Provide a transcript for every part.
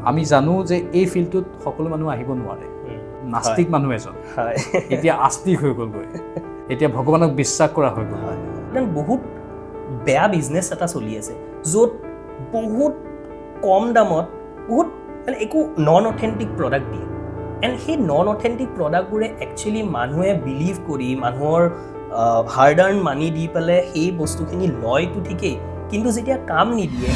আমি জানো যে এই ফিল্ডটোত সকলো মানুহ আহিব নোৱাৰে নাস্তিক মানুহ এজন এতিয়া আস্তিক হৈ গ'লগৈ এতিয়া ভগৱানক বিশ্বাস কৰা হৈ গ'ল বহুত বেয়া বিজনেছ এটা চলি আছে য'ত বহুত কম দামত বহুত মানে একো নন অথেণ্টিক প্ৰডাক্ট দিয়ে এণ্ড সেই নন অথেণ্টিক প্ৰডাক্টবোৰে একচুৱেলি মানুহে বিলিভ কৰি মানুহৰ হাৰ্ড আৰ্ণ মানি দি পেলাই সেই বস্তুখিনি লয়তো ঠিকেই কিন্তু যেতিয়া কাম নিদিয়ে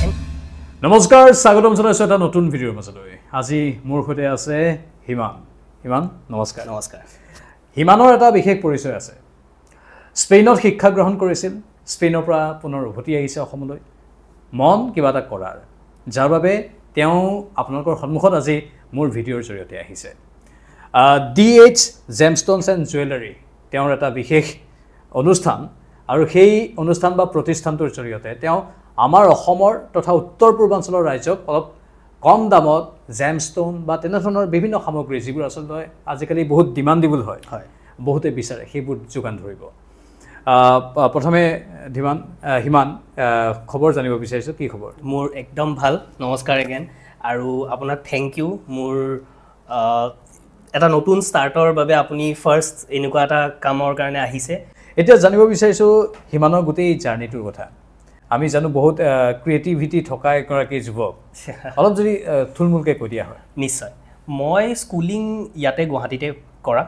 নমস্কাৰ স্বাগতম জনাইছোঁ এটা নতুন ভিডিঅ'ৰ মাজলৈ আজি মোৰ সৈতে আছে হিমান নমস্কাৰ হিমানৰ এটা বিশেষ পৰিচয় আছে স্পেইনত শিক্ষা গ্ৰহণ কৰিছিল স্পেইনৰ পৰা পুনৰ উভতি আহিছে অসমলৈ মন কিবা এটা কৰাৰ যাৰ বাবে তেওঁ আপোনালোকৰ সন্মুখত আজি মোৰ ভিডিঅ'ৰ জৰিয়তে আহিছে DH জেমষ্টনছ এণ্ড জুৱেলাৰী তেওঁৰ এটা বিশেষ অনুষ্ঠান আৰু সেই অনুষ্ঠান বা প্ৰতিষ্ঠানটোৰ জৰিয়তে তেওঁ আমাৰ অসমৰ তথা উত্তৰ পূৰ্বাঞ্চলৰ ৰাজ্যক অলপ কম দামত জেমষ্টন বা তেনেধৰণৰ বিভিন্ন সামগ্ৰী যিবোৰ আচলতে আজিকালি বহুত ডিমাণ্ডেবল হয় বহুতে বিচাৰে সেইবোৰ যোগান ধৰিব প্ৰথমে হিমান খবৰ জানিব বিচাৰিছোঁ কি খবৰ মোৰ একদম ভাল নমস্কাৰ এগেন আৰু আপোনাক থেংক ইউ মোৰ এটা নতুন ষ্টাৰ্টৰ বাবে আপুনি ফাৰ্ষ্ট এনেকুৱা এটা কামৰ কাৰণে আহিছে এতিয়া জানিব বিচাৰিছোঁ হিমানৰ গোটেই জাৰ্ণিটোৰ কথা আমি জানো বহুত ক্ৰিয়েটিভিটি থকা এগৰাকী যুৱক অলপ যদি থুলমূলকৈ কৈ দিয়া হয় নিশ্চয় মই স্কুলিং ইয়াতে গুৱাহাটীতে কৰা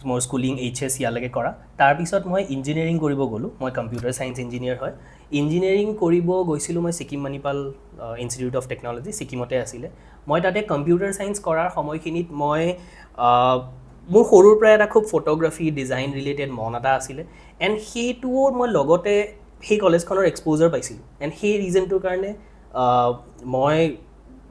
মোৰ স্কুলিং HS ইয়ালৈকে কৰা তাৰপিছত মই ইঞ্জিনিয়াৰিং কৰিব গ'লোঁ মই কম্পিউটাৰ ছায়েন্স ইঞ্জিনিয়াৰ হয় ইঞ্জিনিয়াৰিং কৰিব গৈছিলোঁ মই Sikkim Manipal Institute of Technology ছিকিমতে আছিলে মই তাতে কম্পিউটাৰ ছায়েন্স কৰাৰ সময়খিনিত মই মোৰ সৰুৰ পৰাই এটা খুব ফটোগ্ৰাফী ডিজাইন ৰিলেটেড মন এটা আছিলে এণ্ড সেইটোও মই লগতে সেই কলেজখনৰ এক্সপ'জাৰ পাইছিলোঁ এণ্ড সেই ৰিজনটোৰ কাৰণে মই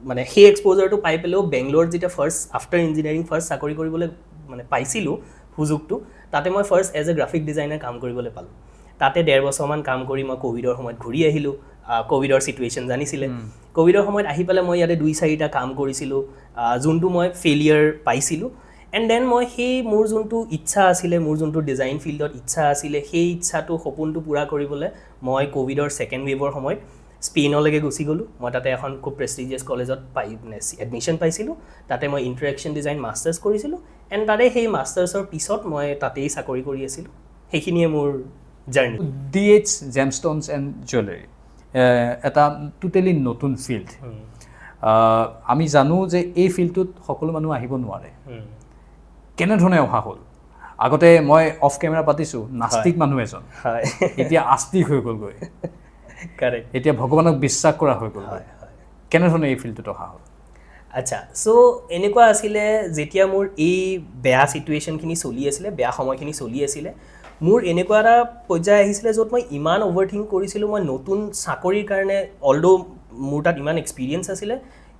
মানে সেই এক্সপ'জাৰটো পাই পেলাইও বেংগলোৰত যেতিয়া ফাৰ্ষ্ট আফটাৰ ইঞ্জিনিয়াৰিং ফাৰ্ষ্ট চাকৰি কৰিবলৈ মানে পাইছিলোঁ সুযোগটো তাতে মই first as a graphic designer কাম কৰিবলৈ পালোঁ তাতে 1.5 বছৰমান কাম কৰি মই ক'ভিডৰ সময়ত ঘূৰি আহিলোঁ ক'ভিডৰ চিটুৱেশ্যন জানিছিলে ক'ভিডৰ সময়ত আহি পেলাই মই ইয়াতে 2-4টা কাম কৰিছিলোঁ যোনটো মই ফেইলিয়াৰ পাইছিলোঁ এণ্ড দেন মই সেই মোৰ যোনটো ইচ্ছা আছিলে মোৰ যোনটো ডিজাইন ফিল্ডত ইচ্ছা আছিলে সেই ইচ্ছাটো সপোনটো পূৰা কৰিবলৈ মই ক'ভিডৰ ছেকেণ্ড ৱেভৰ সময়ত স্পেইনলৈকে গুচি গ'লোঁ মই তাতে এখন খুব প্ৰেষ্টিজিয়াছ কলেজত এডমিশ্যন পাইছিলোঁ তাতে মই ইণ্টাৰেকশ্যন ডিজাইন মাষ্টাৰ্ছ কৰিছিলোঁ এণ্ড তাতে সেই মাষ্টাৰ্ছৰ পিছত মই তাতেই চাকৰি কৰি আছিলোঁ সেইখিনিয়ে মোৰ জাৰ্ণি DH জেমষ্টনছ এণ্ড জুৱেলাৰী এটা টোটেলি নতুন ফিল্ড আমি জানো যে এই ফিল্ডটোত সকলো মানুহ আহিব নোৱাৰে কেনেধৰণে অহা হ'ল আগতে মই অফ কেমেৰা পাতিছোঁ নাস্তিক মানুহ এজন এতিয়া আস্তিক হৈ গ'লগৈ কাৰেক্ট এতিয়া ভগৱানক বিশ্বাস কৰা হৈ গ'ল কেনেধৰণে এই ফিল্ডটোত অহা হ'ল আচ্ছা চ' এনেকুৱা আছিলে যেতিয়া মোৰ এই বেয়া চিটুৱেশ্যনখিনি চলি আছিলে বেয়া সময়খিনি চলি আছিলে মোৰ এনেকুৱা এটা পৰ্যায় আহিছিলে য'ত মই ইমান অভাৰথিংক কৰিছিলোঁ মই নতুন চাকৰিৰ কাৰণে অলদো মোৰ তাত ইমান এক্সপিৰিয়েঞ্চ আছিলে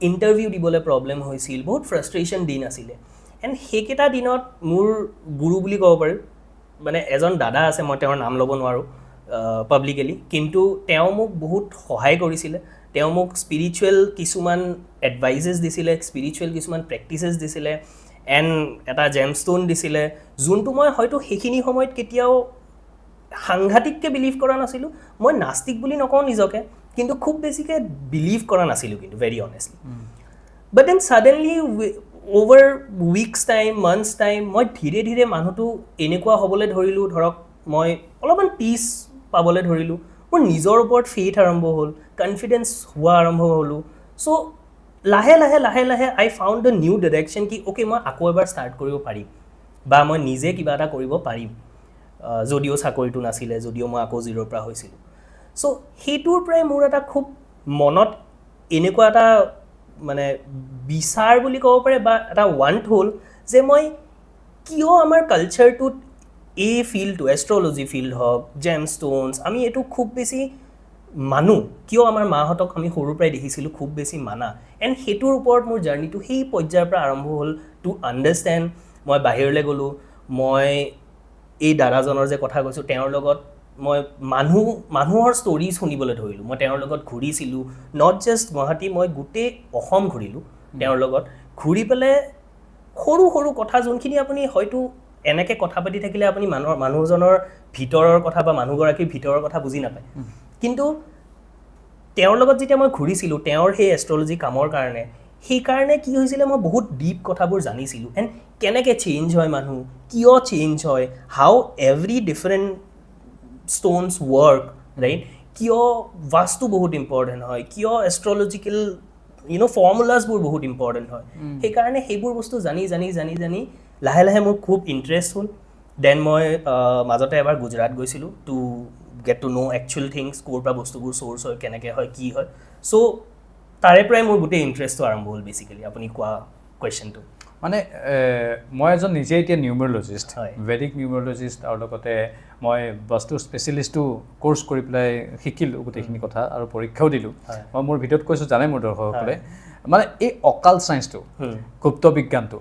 ইণ্টাৰভিউ দিবলৈ প্ৰব্লেম হৈছিল বহুত ফ্ৰাষ্ট্ৰেশ্যন দিন আছিলে এণ্ড সেইকেইটা দিনত মোৰ গুৰু বুলি ক'ব পাৰোঁ মানে এজন দাদা আছে মই তেওঁৰ নাম ল'ব নোৱাৰোঁ পাব্লিকেলি কিন্তু তেওঁ মোক বহুত সহায় কৰিছিলে তেওঁ মোক স্পিৰিচুৱেল কিছুমান এডভাইজেছ দিছিলে স্পিৰিচুৱেল কিছুমান প্ৰেক্টিচেছ দিছিলে এণ্ড এটা জেমষ্ট'ন দিছিলে যোনটো মই হয়তো সেইখিনি সময়ত কেতিয়াও সাংঘাতিককৈ বিলিভ কৰা নাছিলোঁ মই নাস্তিক বুলি নকওঁ নিজকে কিন্তু খুব বেছিকৈ বিলিভ কৰা নাছিলোঁ কিন্তু very honestly but then suddenly over weeks time months time মই ধীৰে ধীৰে মানুহটো এনেকুৱা হ'বলৈ ধৰিলোঁ ধৰক মই অলপমান পিচ পাবলৈ ধৰিলোঁ মোৰ নিজৰ ওপৰত ফেইথ আৰম্ভ হ'ল কনফিডেঞ্চ হোৱা আৰম্ভ হ'লোঁ চ' লাহে লাহে আই ফাউণ্ড দ্য নিউ ডিৰেকশ্যন কি অ'কে মই আকৌ এবাৰ ষ্টাৰ্ট কৰিব পাৰিম বা মই নিজে কিবা এটা কৰিব পাৰিম যদিও চাকৰিটো নাছিলে যদিও মই আকৌ জিৰ'ৰ পৰা হৈছিলোঁ চ' সেইটোৰ পৰাই মোৰ এটা খুব মনত এনেকুৱা এটা মানে বিচাৰ বুলি ক'ব পাৰে বা এটা ৱান্ট হ'ল যে মই কিয় আমাৰ কালচাৰটোত এই ফিল্ডটো এষ্ট্ৰলজি ফিল্ড হওক জেমষ্ট'নছ আমি এইটো খুব বেছি মানো কিয় আমাৰ মাহঁতক আমি সৰুৰ পৰাই দেখিছিলোঁ খুব বেছি মানা এণ্ড সেইটোৰ ওপৰত মোৰ জাৰ্ণিটো সেই পৰ্যায়ৰ পৰা আৰম্ভ হ'ল টু আণ্ডাৰষ্টেণ্ড মই বাহিৰলৈ গ'লোঁ মই এই দাদাজনৰ যে কথা কৈছোঁ তেওঁৰ লগত মই মানুহৰ ষ্টৰিজ শুনিবলৈ ধৰিলোঁ মই তেওঁৰ লগত ঘূৰিছিলোঁ নট জাষ্ট গুৱাহাটী মই গোটেই অসম ঘূৰিলোঁ তেওঁৰ লগত ঘূৰি পেলাই সৰু সৰু কথা যোনখিনি আপুনি হয়তো এনেকৈ কথা পাতি থাকিলে আপুনি মানুহজনৰ ভিতৰৰ কথা বা মানুহগৰাকীৰ ভিতৰৰ কথা বুজি নাপায় কিন্তু তেওঁৰ লগত যেতিয়া মই ঘূৰিছিলোঁ তেওঁৰ সেই এষ্ট্ৰলজি কামৰ কাৰণে সেইকাৰণে কি হৈছিলে মই বহুত ডিপ কথাবোৰ জানিছিলোঁ এণ্ড কেনেকৈ চেঞ্জ হয় মানুহ কিয় চেঞ্জ হয় হাউ এভৰি ডিফাৰেণ্ট ষ্ট'নছ ৱৰ্ক ৰাইট কিয় বাস্তু বহুত ইম্পৰ্টেণ্ট হয় কিয় এষ্ট্ৰলজিকেল ফৰ্মুলাছবোৰ বহুত ইম্পৰ্টেণ্ট হয় সেইকাৰণে সেইবোৰ বস্তু জানি লাহে লাহে মোৰ খুব ইণ্টাৰেষ্ট হ'ল দেন মই মাজতে এবাৰ গুজৰাট গৈছিলোঁ to get to know' actual things ক'ৰ পৰা বস্তুবোৰ চ'ৰ্চ হয় কেনেকৈ হয় কি হয় চ' তাৰে পৰাই মোৰ গোটেই ইণ্টাৰেষ্টটো আৰম্ভ হ'ল বেচিকেলি আপুনি কোৱা কুৱেশ্যনটো মানে মই এজন নিজে এতিয়া নিউমেৰলজিষ্ট ভেদিক নিউমেৰলজিষ্ট আৰু লগতে মই বাস্তু স্পেচিয়েলিষ্টো কোৰ্চ কৰি পেলাই শিকিলোঁ গোটেইখিনি কথা আৰু পৰীক্ষাও দিলোঁ মই মোৰ ভিডিঅ'ত কৈছোঁ জানে মোৰ দৰ্শকসকলে মানে এই অকাল চায়েন্সটো গুপ্ত বিজ্ঞানটো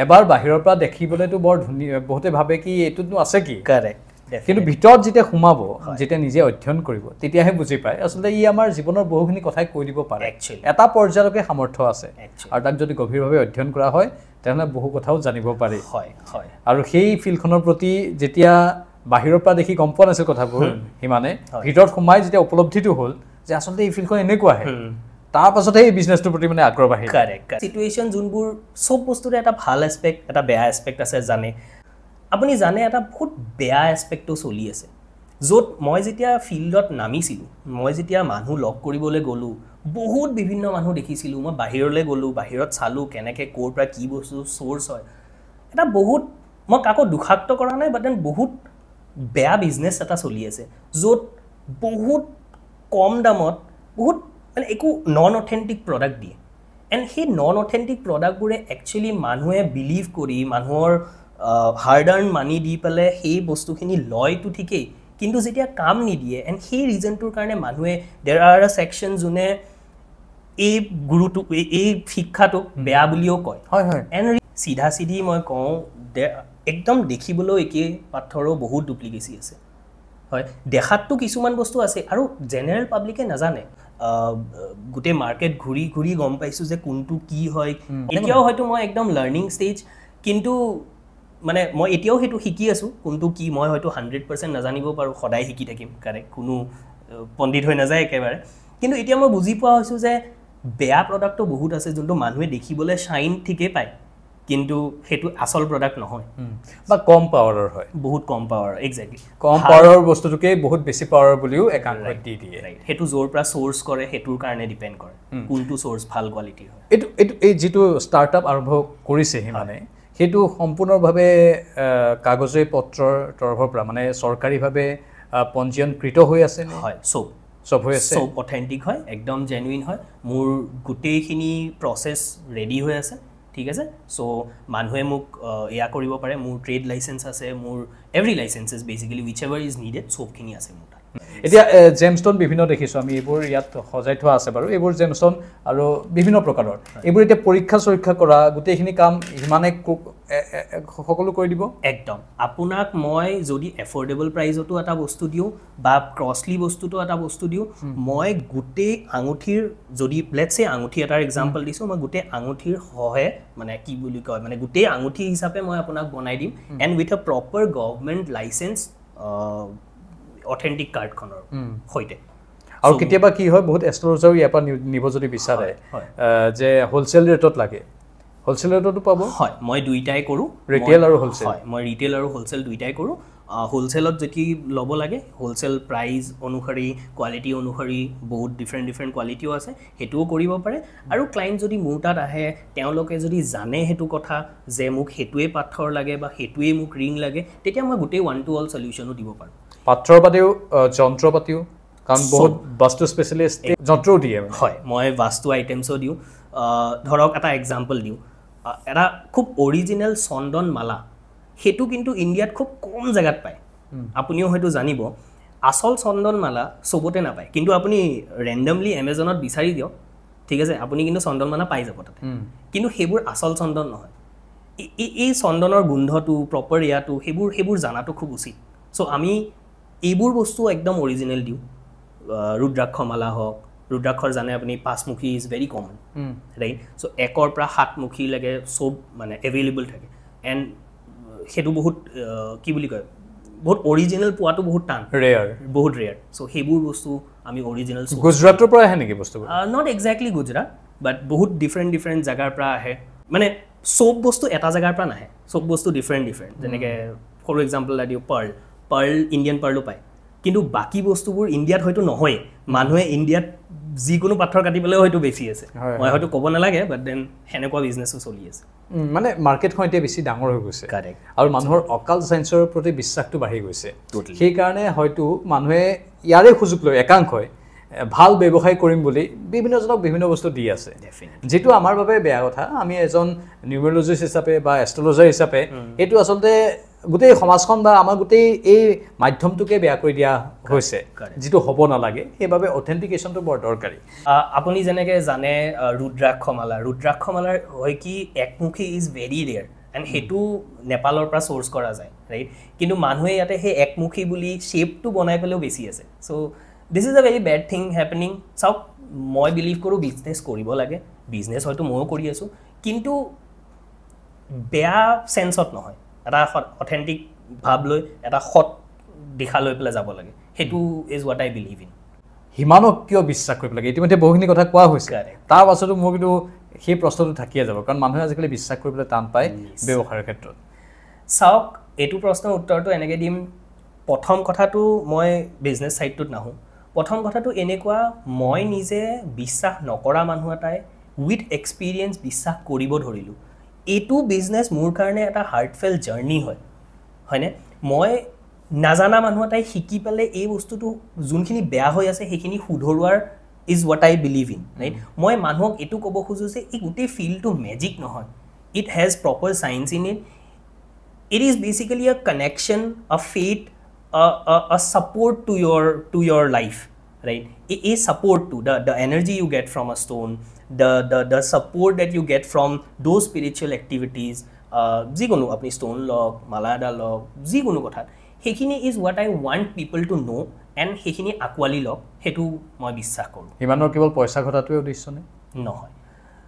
এবাৰ বাহিৰৰ পৰা দেখিবলৈতো বৰ ধুনীয়া বহুতে ভাবে কি এইটোতো আছে কি কাৰেক্ট কিন্তু ভিতৰত যেতিয়া সোমাব যেতিয়া নিজে অধ্যয়ন কৰিব তেতিয়াহে বুজি পায় আচলতে ই আমাৰ জীৱনৰ বহুখিনি কথাই কৈ দিব পাৰে এটা পৰ্যায়লৈকে সামৰ্থ্য আছে আৰু তাক যদি গভীৰভাৱে অধ্যয়ন কৰা হয় তেনেহ'লে বহু কথাও জানিব পাৰি আৰু সেই ফিল্ডখনৰ প্ৰতি যেতিয়া বাহিৰৰ পৰা দেখি গম পোৱা নাছিল কথাবোৰ সিমানে ভিতৰত সোমাই যেতিয়া উপলব্ধিটো হ'ল যে আচলতে এই ফিল্ডখন এনেকুৱাহে তাৰ পাছতহে এই বিজনেছটোৰ প্ৰতি মানে আগ্ৰহ বাঢ়িল কাৰেক্ট চিটুৱেশ্যন যোনবোৰ চব বস্তুৰে এটা ভাল এছপেক্ট এটা বেয়া এছপেক্ট আছে জানে আপুনি জানে এটা বহুত বেয়া এছপেক্টটো চলি আছে য'ত মই যেতিয়া ফিল্ডত নামিছিলোঁ মই যেতিয়া মানুহ লগ কৰিবলৈ গ'লোঁ বহুত বিভিন্ন মানুহ দেখিছিলোঁ মই বাহিৰলৈ গ'লোঁ বাহিৰত চালোঁ কেনেকৈ ক'ৰ পৰা কি বস্তু চ'ৰ্চ হয় এটা বহুত মই কাকো দুষাক্ত কৰা নাই বাট দেন বহুত বেয়া বিজনেছ এটা চলি আছে য'ত বহুত কম দামত বহুত মানে একো নন অথেণ্টিক প্ৰডাক্ট দিয়ে এণ্ড সেই নন অথেণ্টিক প্ৰডাক্টবোৰে একচুৱেলি মানুহে বিলিভ কৰি মানুহৰ হাৰ্ড আৰ্ণ মানি দি পেলাই সেই বস্তুখিনি লয়তো ঠিকেই কিন্তু যেতিয়া কাম নিদিয়ে এণ্ড সেই ৰিজনটোৰ কাৰণে মানুহে দেৰ আৰ আ ছেকশ্যন যোনে এই গুৰুটো এই শিক্ষাটোক বেয়া বুলিও কয় এণ্ড চিধা চিধি মই কওঁ একদম দেখিবলৈও একেই পাথৰো বহুত ডুপ্লিকেচি আছে হয় দেখাততো কিছুমান বস্তু আছে আৰু জেনেৰেল পাব্লিকে নাজানে গোটেই মাৰ্কেট ঘূৰি ঘূৰি গম পাইছোঁ যে কোনটো কি হয় এতিয়াও হয়তো মই একদম লাৰ্ণিং ষ্টেজ কিন্তু মানে মই এতিয়াও সেইটো শিকি আছোঁ কোনটো কি মই হয়তো 100% নাজানিব পাৰোঁ সদায় শিকি থাকিম কাৰেক্ট কোনো পণ্ডিত হৈ নাযায় একেবাৰে কিন্তু এতিয়া মই বুজি পোৱা হৈছোঁ যে বেয়া প্ৰডাক্টটো বহুত আছে যোনটো মানুহে দেখিবলৈ শ্বাইন ঠিকেই পায় কিন্তু সেইটো আচল প্ৰডাক্ট নহয় বা কম পাৱাৰৰ হয় বহুত কম পাৱাৰ এক্সেক্টলি কম পাৱাৰৰ বস্তুটোকে বহুত বেছি পাৱাৰ বুলিও একাংশ দি দিয়ে সেইটো য'ৰ পৰা চ'ৰ্চ কৰে সেইটোৰ কাৰণে ডিপেণ্ড কৰে কোনটো চ'ৰ্চ ভাল কোৱালিটিৰ হয় এইটো এই যিটো ষ্টাৰ্টআপ আৰম্ভ কৰিছে সিমানে সেইটো সম্পূৰ্ণভাৱে কাগজে পত্ৰৰ তৰফৰ পৰা মানে চৰকাৰীভাৱে পঞ্জীয়নকৃত হৈ আছে হয় চব হৈ আছে চব অথেণ্টিক হয় একদম জেনুইন হয় মোৰ গোটেইখিনি প্ৰচেছ ৰেডি হৈ আছে ঠিক আছে চ' মানুহে মোক এয়া কৰিব পাৰে মোৰ ট্ৰেড লাইচেঞ্চ আছে মোৰ every licences basically whichever is needed চবখিনি আছে মোৰ তাত এতিয়া জেমষ্টন বিভিন্ন দেখিছোঁ আমি এইবোৰ ইয়াত সজাই থোৱা আছে বাৰু এইবোৰ জেমষ্টন আৰু বিভিন্ন প্ৰকাৰৰ এইবোৰ এতিয়া পৰীক্ষা চৰীক্ষা কৰা গোটেইখিনি কাম সিমানে সকলো কৰি দিব একদম আপোনাক মই যদি এফৰ্ডেবল প্ৰাইজতো এটা বস্তু দিওঁ বা ক্ৰছলি বস্তুটো এটা বস্তু দিওঁ মই গোটেই আঙুঠিৰ যদি লেটছ চে আঙুঠি এটাৰ এক্সাম্পল দিছোঁ মই গোটেই আঙুঠিৰ সহে মানে কি বুলি কয় মানে গোটেই আঙুঠি হিচাপে মই আপোনাক বনাই দিম and with a proper government licence authentic কাৰ্ডখনৰ সৈতে আৰু কেতিয়াবা কি হয় বহুত এষ্ট্ৰলজাৰো ইয়াৰ পৰা নিব যদি বিচাৰে যে হ'লচেল ৰেটত লাগে হ'লচেল ৰেটতো পাব হয় মই দুইটাই কৰোঁ ৰিটেইল আৰু হ'লচেল হয় মই ৰিটেইল আৰু হ'লচেল দুইটাই কৰোঁ হ'লচেলত যদি ল'ব লাগে হ'লচেল প্ৰাইজ অনুসৰি কোৱালিটি অনুসৰি বহুত ডিফাৰেণ্ট কোৱালিটিও আছে সেইটোও কৰিব পাৰে আৰু ক্লাইণ্ট যদি মোৰ তাত আহে তেওঁলোকে যদি জানে সেইটো কথা যে মোক সেইটোৱে পাথৰ লাগে বা সেইটোৱে মোক ৰিং লাগে তেতিয়া মই গোটেই ওৱান টু অল চলিউশ্যনো দিব পাৰোঁ পাথৰৰ বাদেও যন্ত্ৰ পাতিও কাৰণ বহুত বাস্তু স্পেচিয়েলিষ্ট যন্ত্ৰও দিয়ে হয় মই বাস্তু আইটেমছো দিওঁ ধৰক এটা এক্সাম্পল দিওঁ এটা খুব অৰিজিনেল চন্দন মালা সেইটো কিন্তু ইণ্ডিয়াত খুব কম জেগাত পায় আপুনিও হয়তো জানিব আচল চন্দন মালা চবতে নাপায় কিন্তু আপুনি ৰেণ্ডমলি এমেজনত বিচাৰি দিয়ক ঠিক আছে আপুনি কিন্তু চন্দন মালা পাই যাব তাতে কিন্তু সেইবোৰ আচল চন্দন নহয় এই চন্দনৰ গোন্ধটো প্ৰপাৰ ইয়াটো সেইবোৰ জানাটো খুব উচিত চ' আমি এইবোৰ বস্তু একদম অৰিজিনেল দিওঁ ৰুদ্ৰাক্ষ মালা হওক ৰুদ্ৰাক্ষৰ জানে আপুনি 5মুখী is very common right so' 1ৰ পৰা 7মুখীলৈকে চব মানে এভেইলেবল থাকে এণ্ড সেইটো বহুত কি বুলি কয় বহুত অৰিজিনেল পোৱাটো বহুত টান বহুত ৰেয়াৰ চ' সেইবোৰ বস্তু আমি অৰিজিনেল গুজৰাটৰ পৰা আহে নেকি বস্তুবোৰ নট এক্সেক্টলি গুজৰাট বাট বহুত ডিফাৰেণ্ট জাগাৰ পৰা আহে মানে সব বস্তু এটা জাগাৰ পৰা নাহে সব বস্তু ডিফাৰেণ্ট যেনেকৈ ফৰ এক্সাম্পল এটা দিওঁ পাৰ্ল ইণ্ডিয়ান পাৰ্লো পায় কিন্তু বাকী বস্তুবোৰ ইণ্ডিয়াত হয়তো নহয় মানুহে ইণ্ডিয়াত যিকোনো পাথৰ কাটি পেলাই হয়তো বেছি আছে মই হয়তো ক'ব নালাগে বাট দেন সেনেকুৱা বিজনেছো চলি আছে মানে মাৰ্কেটখন এতিয়া বেছি ডাঙৰ হৈ গৈছে আৰু মানুহৰ অকাল চায়েন্সৰ প্ৰতি বিশ্বাসটো বাঢ়ি গৈছে সেইকাৰণে হয়তো মানুহে ইয়াৰে সুযোগ লৈ একাংশই ভাল ব্যৱসায় কৰিম বুলি বিভিন্নজনক বিভিন্ন বস্তু দি আছে যেটো আমাৰ বাবে বেয়া কথা আমি এজন নিউমেৰলজিষ্ট হিচাপে বা এষ্ট্ৰলজাৰ হিচাপে এটো আসলতে গোটেই সমাজখন বা আমাৰ গোটেই এই মাধ্যমটোকে বেয়া কৰি দিয়া হৈছে যেটো হ'ব নালাগে সেইবাবে অথেন্টিকেশনটো বৰ দৰকাৰী আপুনি যেনেকৈ জানে ৰুদ্ৰাক্ষমালাৰ হয় কি একমুখী ইজ ভেৰি ৰেয়াৰ এণ্ড সেইটো নেপালৰ পৰা চ'ৰ্চ কৰা যায় ৰাইট কিন্তু মানুহে ইয়াতে সেই একমুখী বুলি শ্বেপটো বনাই পেলাইও বেছি আছে so' this is a very bad thing happening চাওক মই বিলিভ কৰোঁ বিজনেছ কৰিব লাগে বিজনেছ হয়তো ময়ো কৰি আছোঁ কিন্তু বেয়া চেন্সত নহয় এটা অথেণ্টিক ভাৱ লৈ এটা সৎ দিশা লৈ পেলাই যাব লাগে সেইটো is what I believe in হিমানক কিয় বিশ্বাস কৰিব লাগে ইতিমধ্যে বহুখিনি কথা কোৱা হৈছে তাৰ পাছতো মোৰ কিন্তু সেই প্ৰশ্নটো থাকিয়ে যাব কাৰণ মানুহে আজিকালি বিশ্বাস কৰিবলৈ টান পায় ব্যৱসায়ৰ ক্ষেত্ৰত চাওক এইটো প্ৰশ্নৰ উত্তৰটো এনেকৈ দিম প্ৰথম কথাটো মই বিজনেছ ছাইডটোত নাহোঁ প্ৰথম কথাটো এনেকুৱা মই নিজে বিশ্বাস নকৰা মানুহ এটাই উইথ এক্সপিৰিয়েঞ্চ বিশ্বাস কৰিব ধৰিলোঁ এইটো বিজনেছ মোৰ কাৰণে এটা হাৰ্টফেল জাৰ্ণি হয়নে মই নাজানা মানুহ এটাই শিকি পেলাই এই বস্তুটো যোনখিনি বেয়া হৈ আছে সেইখিনি শুধৰোৱাৰ is what I believe in right মই মানুহক এইটো ক'ব খোজোঁ যে এই গোটেই ফিল্ডটো মেজিক নহয় it has proper science in it is basically a connection a faith a support to your life right a support to the energy you get from a stone the support that you get from those spiritual activities jikono apni stone log malada log jikono kotha hekhini is what I want people to know and hekhini akwali log hetu moi বিশ্বাস koru himanor kebol poisa ghotatoe uddeshyo ne nohoy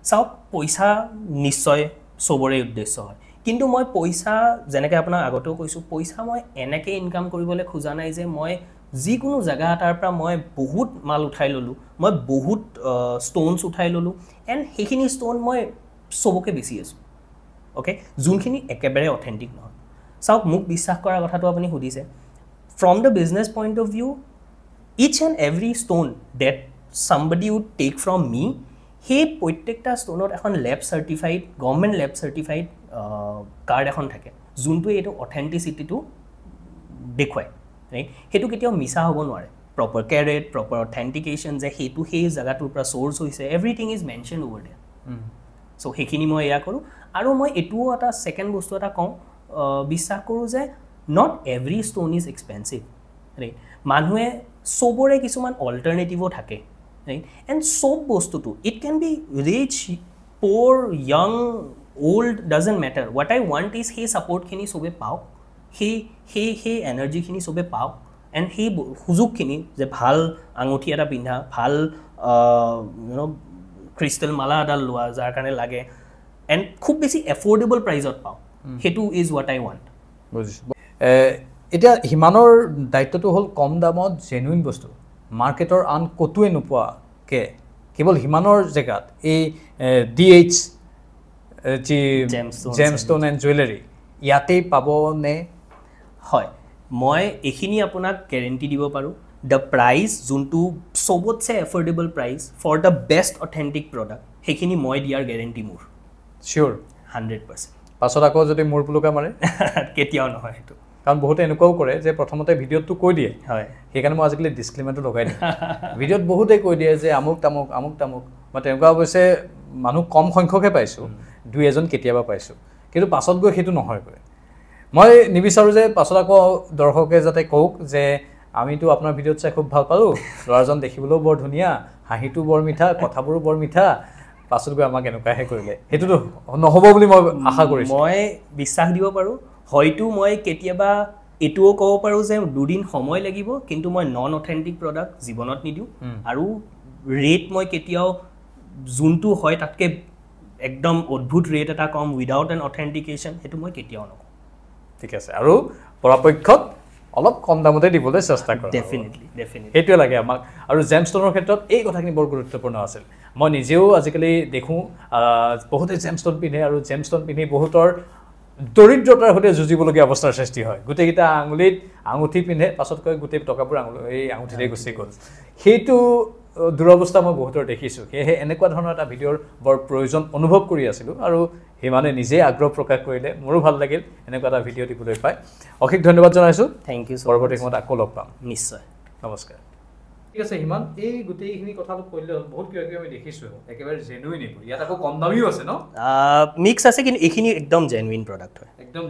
sauk poisa nischoy sobore uddeshyo hoy কিন্তু মই পইচা যেনেকৈ আপোনাক আগতেও কৈছোঁ পইচা মই এনেকৈ ইনকাম কৰিবলৈ খোজা নাই যে মই যিকোনো জেগা এটাৰ পৰা মই বহুত মাল উঠাই ল'লোঁ মই বহুত ষ্ট'নছ উঠাই ল'লোঁ এণ্ড সেইখিনি ষ্ট'ন মই চবকে বেচি আছোঁ অ'কে যোনখিনি একেবাৰে অথেণ্টিক নহয় চাওক মোক বিশ্বাস কৰাৰ কথাটো আপুনি সুধিছে from the business point of view each and every stone that somebody would take from me সেই প্ৰত্যেকটা ষ্ট'নত এখন lab certified government lab certified card এখন থাকে যোনটোৱে এইটো অথেণ্টিচিটিটো দেখুৱায় ৰাইট সেইটো কেতিয়াও মিছা হ'ব নোৱাৰে প্ৰপাৰ কেৰেট প্ৰপাৰ অথেণ্টিকেশ্যন যে সেইটো সেই জেগাটোৰ পৰা চ'ৰ্চ হৈছে everything is mention over there so' সেইখিনি মই এয়া কৰোঁ আৰু মই এইটোও এটা ছেকেণ্ড বস্তু এটা কওঁ বিশ্বাস কৰোঁ যে not every stone is expensive right মানুহে চবৰে কিছুমান অল্টাৰনেটিভো থাকে ৰাইট এণ্ড চব বস্তুটো it can be rich poor young old doesn't matter what I want is he support khini sobe pao he energy khini sobe pao and he huzuk khini je bhal anguthi eta pindha bhal crystal mala adal lua jar kane lage and khub beshi affordable price ot pao hetu is what I want eta himanor daitto to hol kom damot genuine bostu marketor an kotue nupua ke kebol himanor jegat ei DH gemstone and jewellery ইয়াতেই পাবনে হয় মই এইখিনি আপোনাক guarantee দিব পাৰোঁ the price যোনটো চবতছে affordable price for the best authentic product সেইখিনি মই দিয়াৰ গেৰেণ্টি মোৰ চিয়'ৰ 100% পাছত আকৌ যদি মোৰ পুলুকা মাৰে কেতিয়াও নহয় সেইটো কাৰণ বহুতে এনেকুৱাও কৰে যে প্ৰথমতে ভিডিঅ'টো কৈ দিয়ে হয় সেইকাৰণে মই আজিকালি ডিছক্লেইমাৰটো লগাই দিওঁ ভিডিঅ'ত বহুতে কৈ দিয়ে যে আমুক তামুক মই তেনেকুৱা অৱশ্যে মানুহ কম সংখ্যকহে পাইছোঁ দুই এজন কেতিয়াবা পাইছোঁ কিন্তু পাছত গৈ সেইটো নহয়গৈ মই নিবিচাৰোঁ যে পাছত আকৌ দৰ্শকে যাতে কওক যে আমিতো আপোনাৰ ভিডিঅ'ত চাই খুব ভাল পালোঁ ল'ৰাজন দেখিবলৈও বৰ ধুনীয়া হাঁহিটো বৰ মিঠা কথাবোৰো বৰ মিঠা পাছত গৈ আমাক এনেকুৱাহে কৰিলে সেইটোতো নহ'ব বুলি মই আশা কৰিছোঁ মই বিশ্বাস দিব পাৰোঁ হয়তো মই কেতিয়াবা এইটোও ক'ব পাৰোঁ যে দুদিন সময় লাগিব কিন্তু মই নন অথেণ্টিক প্ৰডাক্ট জীৱনত নিদিওঁ আৰু ৰেট মই কেতিয়াও যোনটো হয় তাতকৈ একদম অদ্ভুত ৰেট এটা কম উইদাউট এন অথেণ্টিকেশ্যন সেইটো মই কেতিয়াও নকওঁ ঠিক আছে আৰু পৰাপক্ষত অলপ কম দামতে দিবলৈ চেষ্টা কৰা ডেফিনেটলি সেইটোৱে লাগে আমাক আৰু জেমষ্টনৰ ক্ষেত্ৰত এই কথাখিনি বৰ গুৰুত্বপূৰ্ণ আছিল মই নিজেও আজিকালি দেখোঁ বহুতে জেমষ্টন পিন্ধে আৰু জেমষ্টন পিন্ধি বহুতৰ দৰিদ্ৰতাৰ সৈতে যুঁজিবলগীয়া অৱস্থাৰ সৃষ্টি হয় গোটেইকেইটা আঙুলিত আঙুঠি পিন্ধে পাছত কয় গোটেই টকাবোৰ এই আঙুঠিতে গুচি গ'ল সেইটো দুৰৱস্থা মই বহুতৰ দেখিছোঁ সেয়েহে এনেকুৱা ধৰণৰ এটা ভিডিঅ'ৰ বৰ প্ৰয়োজন অনুভৱ কৰি আছিলোঁ আৰু হিমানে নিজে আগ্ৰহ প্ৰকাশ কৰিলে মোৰো ভাল লাগিল এনেকুৱা এটা ভিডিঅ' দিবলৈ পাই অশেষ ধন্যবাদ জনাইছোঁ থেংক ইউ পৰৱৰ্তী সময়ত আকৌ লগ পাম নিশ্চয় নমস্কাৰ ঠিক আছে হিমান এই গোটেইখিনি কথাটো কৰিলে বহুত কিবা কিবি আমি দেখিছোঁ একেবাৰে জেনুইন এইবোৰ ইয়াত আকৌ কম দামীও আছে ন মিক্স আছে কিন্তু এইখিনি একদম জেনুইন প্ৰডাক্ট হয় একদম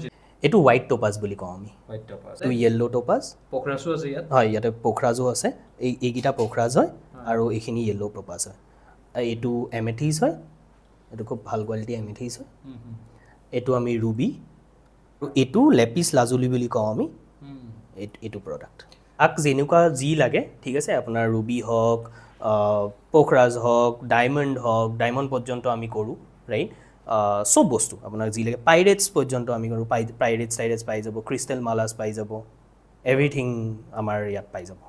এইটো হোৱাইট টপাজ বুলি কওঁ আমি হোৱাইট টপাজ এইটো য়েল্ল' টপাজ পোখৰাজো আছে ইয়াত হয় ইয়াতে পোখৰাজো আছে এইকেইটা পোখৰাজ হয় আৰু এইখিনি য়েল্ল' টপাজ হয় এইটো এমেথিছ হয় এইটো খুব ভাল কোৱালিটি এমেথিছ হয় এইটো আমি ৰুবি আৰু এইটো লেপিছ লাজুলি বুলি কওঁ আমি এইটো প্ৰডাক্ট যেনেকুৱা যি লাগে ঠিক আছে আপোনাৰ ৰুবি হওক পোখৰাজ হওক ডায়মণ্ড পৰ্যন্ত আমি কৰোঁ ৰাইট চব বস্তু আপোনাক যি লাগে পাইৰেটছ পৰ্যন্ত আমি কৰোঁ পাইৰেটছ পাই যাব ক্ৰিষ্টেল মালাছ পাই যাব এভৰিথিং আমাৰ ইয়াত পাই যাব